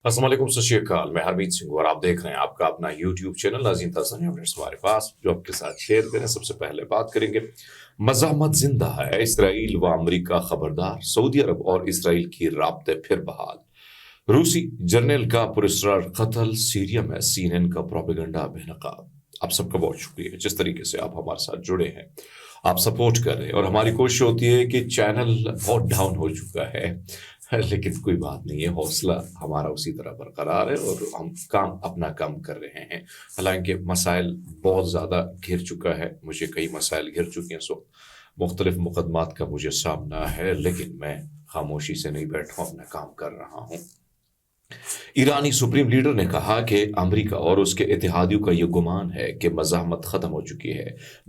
السلام علیکم، ست شری اکال، میں ہرمیت سنگھ اور آپ دیکھ رہے ہیں آپ کا اپنا یوٹیوب چینل عظیم ترین اپڈیٹس ہمارے پاس جو آپ کے ساتھ شیئر کریں۔ سب سے پہلے بات کریں گے، مزاحمت زندہ ہے، اسرائیل و امریکہ خبردار، سعودی عرب اور اسرائیل کی رابطے پھر بحال، روسی جرنیل کا پراسرار قتل، سیریا میں سی این این کا پروپیگنڈا بے نقاب۔ آپ سب کا بہت شکریہ جس طریقے سے آپ ہمارے ساتھ جڑے ہیں، آپ سپورٹ کر رہے ہیں، اور ہماری کوشش ہوتی ہے کہ چینل بہت ڈاؤن ہو چکا ہے لیکن کوئی بات نہیں ہے، حوصلہ ہمارا اسی طرح برقرار ہے اور ہم اپنا کام کر رہے ہیں۔ حالانکہ مسائل بہت زیادہ گھر چکا ہے، مجھے کئی مسائل گھر چکے ہیں، سو مختلف مقدمات کا مجھے سامنا ہے، لیکن میں خاموشی سے نہیں بیٹھا ہوں، اپنا کام کر رہا ہوں۔ ایرانی سپریم لیڈر نے کہا کہ امریکہ اور اس کے اتحادیوں کا یہ گمان ہے کہ مزاحمت ختم ہو چکی ہے،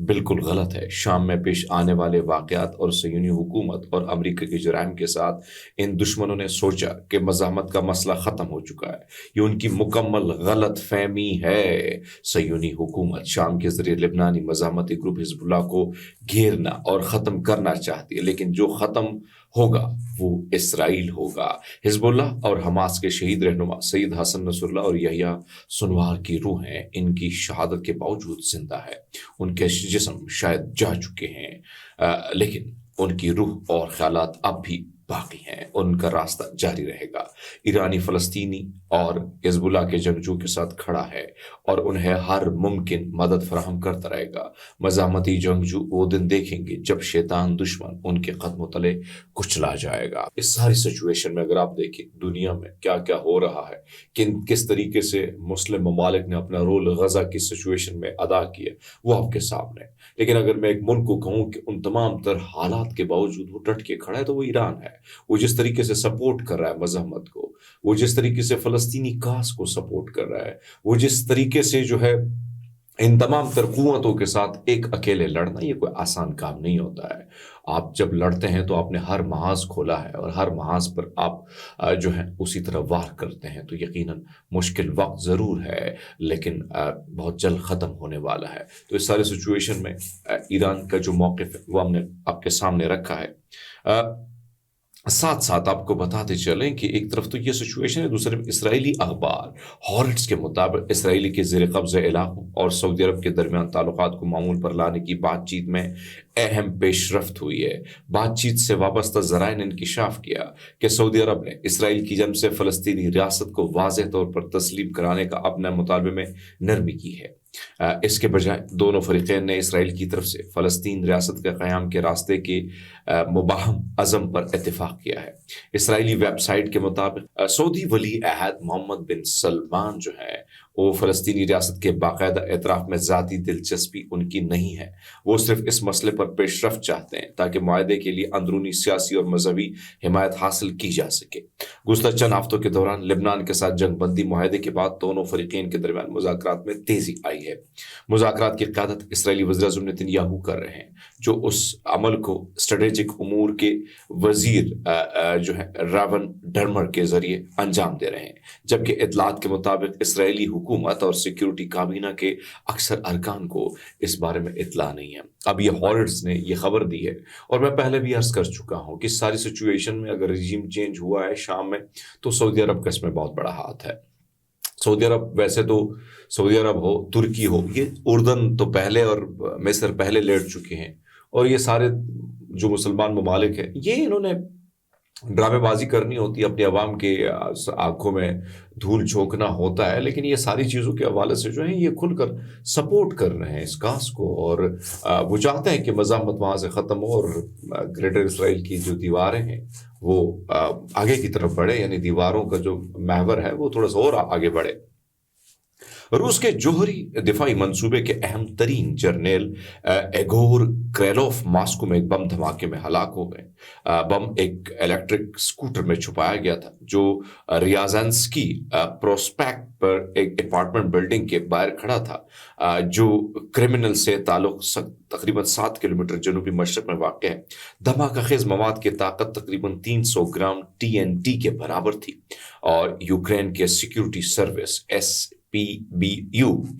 بالکل غلط ہے۔ شام میں پیش آنے والے واقعات اور صہیونی حکومت اور امریکہ کے جرائم کے ساتھ ان دشمنوں نے سوچا کہ مزاحمت کا مسئلہ ختم ہو چکا ہے، یہ ان کی مکمل غلط فہمی ہے۔ صہیونی حکومت شام کے ذریعے لبنانی مزاحمتی گروپ حزب اللہ کو گھیرنا اور ختم کرنا چاہتی ہے، لیکن جو ختم ہوگا وہ اسرائیل ہوگا۔ حزب اللہ اور حماس کے شہید رہنما سید حسن نصر اللہ اور یحییٰ سنوار کی روحیں ان کی شہادت کے باوجود زندہ ہے۔ ان کے جسم شاید جا چکے ہیں، لیکن ان کی روح اور خیالات اب بھی باقی ہیں، ان کا راستہ جاری رہے گا۔ ایرانی فلسطینی اور حزب اللہ کے جنگجو کے ساتھ کھڑا ہے اور انہیں ہر ممکن مدد فراہم کرتا رہے گا۔ مزاحمتی جنگجو وہ دن دیکھیں گے جب شیطان دشمن ان کے قدموں تلے کچلا جائے گا۔ اس ساری سچویشن میں اگر آپ دیکھیں دنیا میں کیا کیا ہو رہا ہے، کس طریقے سے مسلم ممالک نے اپنا رول غزہ کی سچویشن میں ادا کیا، وہ آپ کے سامنے ہے۔ لیکن اگر میں ایک ملک کو کہوں کہ ان تمام تر حالات کے باوجود وہ ڈٹ کے کھڑا ہے تو وہ ایران ہے۔ وہ جس طریقے سے سپورٹ کر رہا ہے مزاحمت کو، وہ جس طریقے سے فلسطینی کاز کو سپورٹ کر رہا ہے، وہ جس طریقے سے جو ہے ان تمام تر قوتوں کے ساتھ ایک اکیلے لڑنا، یہ کوئی آسان کام نہیں ہوتا ہے۔ آپ جب لڑتے ہیں تو آپ نے ہر محاذ کھولا ہے اور ہر محاذ پر آپ جو ہے اسی طرح وار کرتے ہیں، تو یقیناً مشکل وقت ضرور ہے لیکن بہت جلد ختم ہونے والا ہے۔ تو اس سارے سچویشن میں ایران کا جو موقف ہے وہ ہم نے آپ کے سامنے رکھا ہے۔ ساتھ ساتھ آپ کو بتاتے چلیں کہ ایک طرف تو یہ سچویشن ہے، دوسری طرف اسرائیلی اخبار ہارٹس کے مطابق اسرائیلی کے زیر قبضہ علاقوں اور سعودی عرب کے درمیان تعلقات کو معمول پر لانے کی بات چیت میں اہم پیش رفت ہوئی ہے۔ بات چیت سے وابستہ ذرائع نے انکشاف کیا کہ سعودی عرب نے اسرائیل کی جانب سے فلسطینی ریاست کو واضح طور پر تسلیم کرانے کا اپنے مطالبے میں نرمی کی ہے۔ اس کے بجائے دونوں فریقین نے اسرائیل کی طرف سے فلسطین ریاست کے قیام کے راستے کے مباہم عزم پر اتفاق کیا ہے۔ اسرائیلی ویب سائٹ کے مطابق سعودی ولی عہد محمد بن سلمان جو ہے وہ فلسطینی ریاست کے باقاعدہ اعتراف میں ذاتی دلچسپی ان کی نہیں ہے، وہ صرف اس مسئلے پر پیش رفت چاہتے ہیں تاکہ معاہدے کے لیے اندرونی سیاسی اور مذہبی حمایت حاصل کی جا سکے۔ گزشتہ چند ہفتوں کے دوران لبنان کے ساتھ جنگ بندی معاہدے کے بعد دونوں فریقین کے درمیان مذاکرات میں تیزی آئی ہے۔ مذاکرات کی قیادت اسرائیلی وزیر اعظم نتن یاہو کر رہے ہیں، جو اس عمل کو اسٹریٹجک امور کے وزیر جو ہے راون ڈرمر کے ذریعے انجام دے رہے ہیں، جبکہ اطلاعات کے مطابق اسرائیلی حکومت اور سیکیورٹی کابینہ کے اکثر ارکان کو اس بارے میں اطلاع نہیں ہے۔ اب یہ ہارٹس نے یہ خبر دی ہے، اور میں پہلے بھی عرض کر چکا ہوں کہ ساری سچویشن میں اگر رجیم چینج ہوا ہے شام میں تو سعودی عرب کا اس میں بہت بڑا ہاتھ ہے۔ سعودی عرب ویسے تو سعودی عرب ہو، ترکی ہو، یہ اردن تو پہلے اور مصر پہلے لیٹ چکے ہیں، اور یہ سارے جو مسلمان ممالک ہیں یہ انہوں نے ڈرامے بازی کرنی ہوتی ہے، اپنی عوام کے آنکھوں میں دھول جھونکنا ہوتا ہے، لیکن یہ ساری چیزوں کے حوالے سے جو ہے یہ کھل کر سپورٹ کر رہے ہیں اس کاز کو، اور وہ چاہتے ہیں کہ مزاحمت وہاں سے ختم ہو اور گریٹر اسرائیل کی جو دیواریں ہیں وہ آگے کی طرف بڑھے، یعنی دیواروں کا جو محور ہے وہ تھوڑا سا اور آگے بڑھے۔ روس کے جوہری دفاعی منصوبے کے اہم ترین جرنیل ایگور کریلوف ماسکو میں ایک بم دھماکے میں ہلاک ہو گئے۔ بم ایک الیکٹرک سکوٹر میں چھپایا گیا تھا جو ریازنسکی پروسپیکٹ پر ایک اپارٹمنٹ بلڈنگ کے باہر کھڑا تھا، جو کرمنل سے تعلق تقریباً 7 کلومیٹر جنوبی مشرق میں واقع ہے۔ دھماکہ خیز مواد کی طاقت تقریباً 300 گرام TNT کے برابر تھی، اور یوکرین کے سیکیورٹی سروس PBU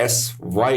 SY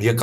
1